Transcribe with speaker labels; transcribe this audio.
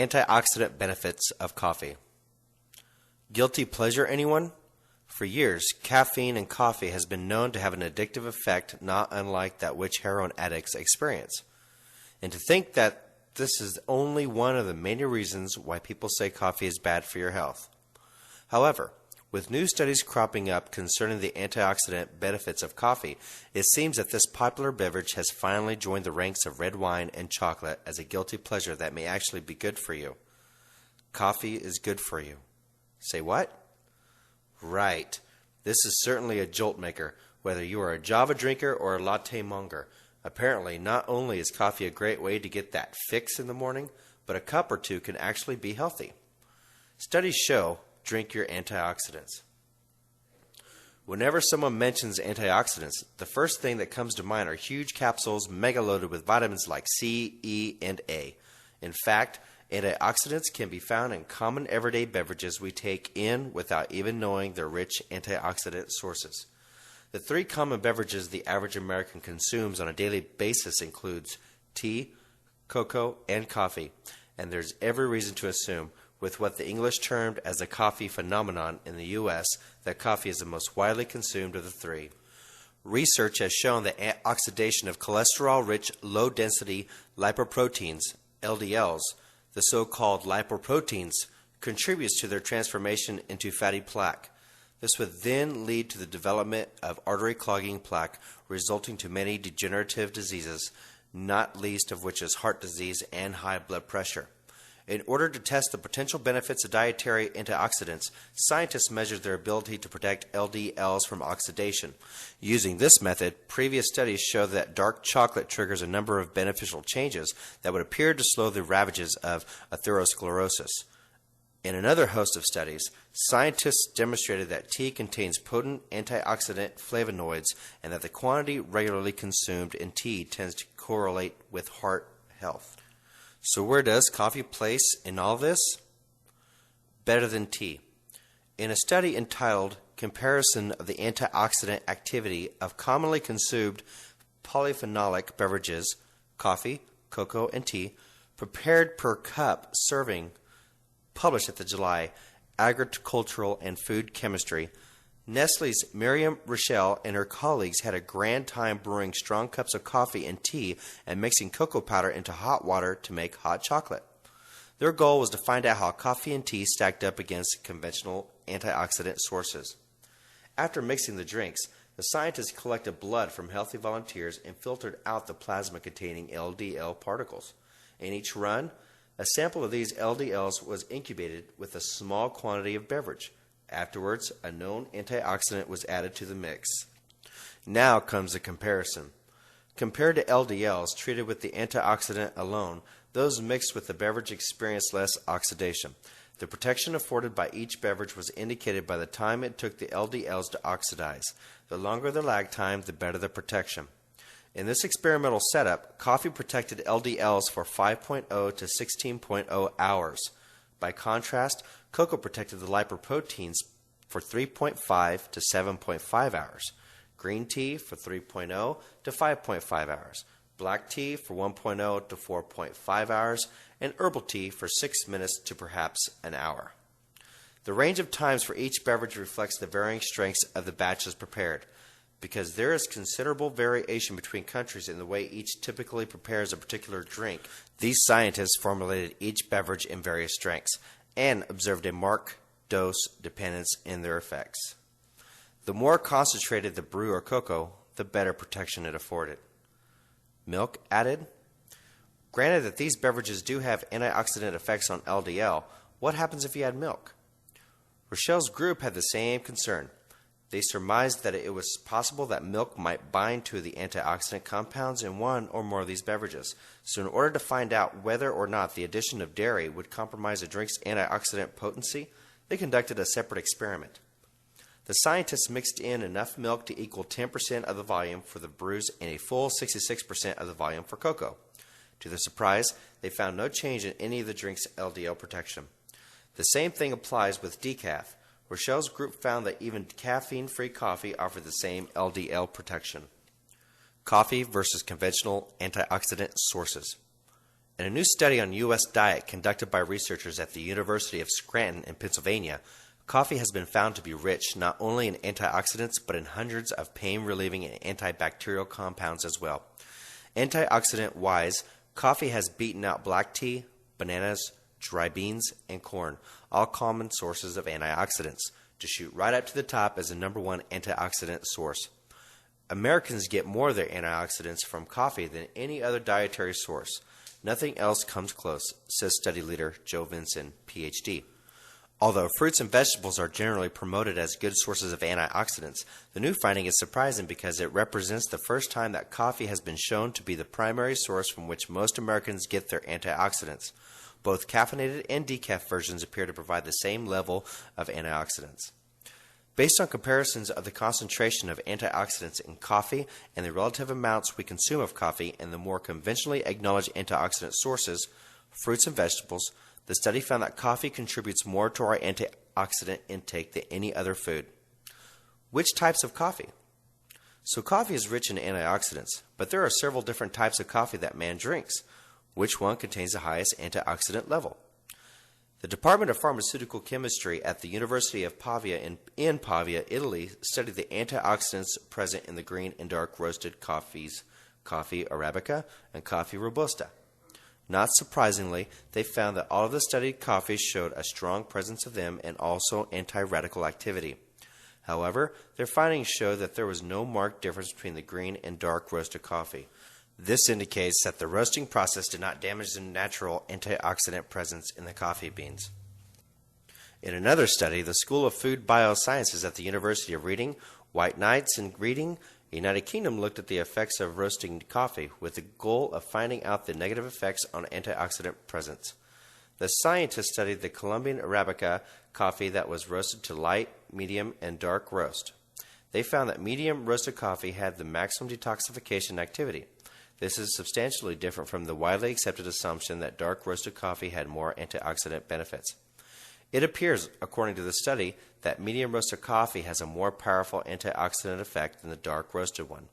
Speaker 1: antioxidant benefits of coffee. Guilty pleasure, anyone? For years, caffeine in coffee has been known to have an addictive effect not unlike that which heroin addicts experience. And to think that this is only one of the many reasons why people say coffee is bad for your health. However, with new studies cropping up concerning the antioxidant benefits of coffee, it seems that this popular beverage has finally joined the ranks of red wine and chocolate as a guilty pleasure that may actually be good for you. Coffee is good for you. Say what? Right. This is certainly a jolt maker, whether you are a Java drinker or a latte monger. Apparently, not only is coffee a great way to get that fix in the morning, but a cup or two can actually be healthy. Studies show, drink your antioxidants. Whenever someone mentions antioxidants, the first thing that comes to mind are huge capsules mega loaded with vitamins like C, E, and A. In fact, antioxidants can be found in common everyday beverages we take in without even knowing their rich antioxidant sources. The three common beverages the average American consumes on a daily basis includes tea, cocoa, and coffee, and there's every reason to assume, with what the English termed as a coffee phenomenon in the U.S., that coffee is the most widely consumed of the three. Research has shown that oxidation of cholesterol-rich, low-density lipoproteins, LDLs, the so-called lipoproteins, contributes to their transformation into fatty plaque. This would then lead to the development of artery-clogging plaque, resulting to many degenerative diseases, not least of which is heart disease and high blood pressure. In order to test the potential benefits of dietary antioxidants, scientists measured their ability to protect LDLs from oxidation. Using this method, previous studies show that dark chocolate triggers a number of beneficial changes that would appear to slow the ravages of atherosclerosis. In another host of studies, scientists demonstrated that tea contains potent antioxidant flavonoids and that the quantity regularly consumed in tea tends to correlate with heart health. So where does coffee place in all this? Better than tea. In a study entitled Comparison of the Antioxidant Activity of Commonly Consumed Polyphenolic Beverages, Coffee, Cocoa, and Tea, prepared per cup serving, published at the July Agricultural and Food Chemistry, Nestle's Miriam Rochelle and her colleagues had a grand time brewing strong cups of coffee and tea and mixing cocoa powder into hot water to make hot chocolate. Their goal was to find out how coffee and tea stacked up against conventional antioxidant sources. After mixing the drinks, the scientists collected blood from healthy volunteers and filtered out the plasma containing LDL particles. In each run, a sample of these LDLs was incubated with a small quantity of beverage. Afterwards, a known antioxidant was added to the mix. Now comes the comparison. Compared to LDLs treated with the antioxidant alone, those mixed with the beverage experienced less oxidation. The protection afforded by each beverage was indicated by the time it took the LDLs to oxidize. The longer the lag time, the better the protection. In this experimental setup, coffee protected LDLs for 5.0 to 16.0 hours. By contrast, cocoa protected the lipoproteins for 3.5 to 7.5 hours, green tea for 3.0 to 5.5 hours, black tea for 1.0 to 4.5 hours, and herbal tea for 6 minutes to perhaps an hour. The range of times for each beverage reflects the varying strengths of the batches prepared. Because there is considerable variation between countries in the way each typically prepares a particular drink, these scientists formulated each beverage in various strengths and observed a marked dose dependence in their effects. The more concentrated the brew or cocoa, the better protection it afforded. Milk added? Granted that these beverages do have antioxidant effects on LDL, what happens if you add milk? Rochelle's group had the same concern. They surmised that it was possible that milk might bind to the antioxidant compounds in one or more of these beverages. So in order to find out whether or not the addition of dairy would compromise a drink's antioxidant potency, they conducted a separate experiment. The scientists mixed in enough milk to equal 10% of the volume for the brews and a full 66% of the volume for cocoa. To their surprise, they found no change in any of the drink's LDL protection. The same thing applies with decaf. Rochelle's group found that even caffeine-free coffee offered the same LDL protection. Coffee versus conventional antioxidant sources. In a new study on U.S. diet conducted by researchers at the University of Scranton in Pennsylvania, coffee has been found to be rich not only in antioxidants but in hundreds of pain-relieving and antibacterial compounds as well. Antioxidant-wise, coffee has beaten out black tea, bananas, dry beans, and corn, all common sources of antioxidants, to shoot right up to the top as the number one antioxidant source. Americans get more of their antioxidants from coffee than any other dietary source. Nothing else comes close, says study leader Joe Vinson, Ph.D. Although fruits and vegetables are generally promoted as good sources of antioxidants, the new finding is surprising because it represents the first time that coffee has been shown to be the primary source from which most Americans get their antioxidants. Both caffeinated and decaf versions appear to provide the same level of antioxidants. Based on comparisons of the concentration of antioxidants in coffee and the relative amounts we consume of coffee and the more conventionally acknowledged antioxidant sources, fruits and vegetables, the study found that coffee contributes more to our antioxidant intake than any other food. Which types of coffee? So coffee is rich in antioxidants, but there are several different types of coffee that man drinks. Which one contains the highest antioxidant level? The Department of Pharmaceutical Chemistry at the University of Pavia in Pavia, Italy, studied the antioxidants present in the green and dark roasted coffees, coffee Arabica and coffee Robusta. Not surprisingly, they found that all of the studied coffees showed a strong presence of them and also anti-radical activity. However, their findings showed that there was no marked difference between the green and dark roasted coffee. This indicates that the roasting process did not damage the natural antioxidant presence in the coffee beans. In another study, the School of Food Biosciences at the University of Reading, White Knights in Reading, United Kingdom looked at the effects of roasting coffee with the goal of finding out the negative effects on antioxidant presence. The scientists studied the Colombian Arabica coffee that was roasted to light, medium, and dark roast. They found that medium roasted coffee had the maximum detoxification activity. This is substantially different from the widely accepted assumption that dark roasted coffee had more antioxidant benefits. It appears, according to the study, that medium roasted coffee has a more powerful antioxidant effect than the dark roasted one.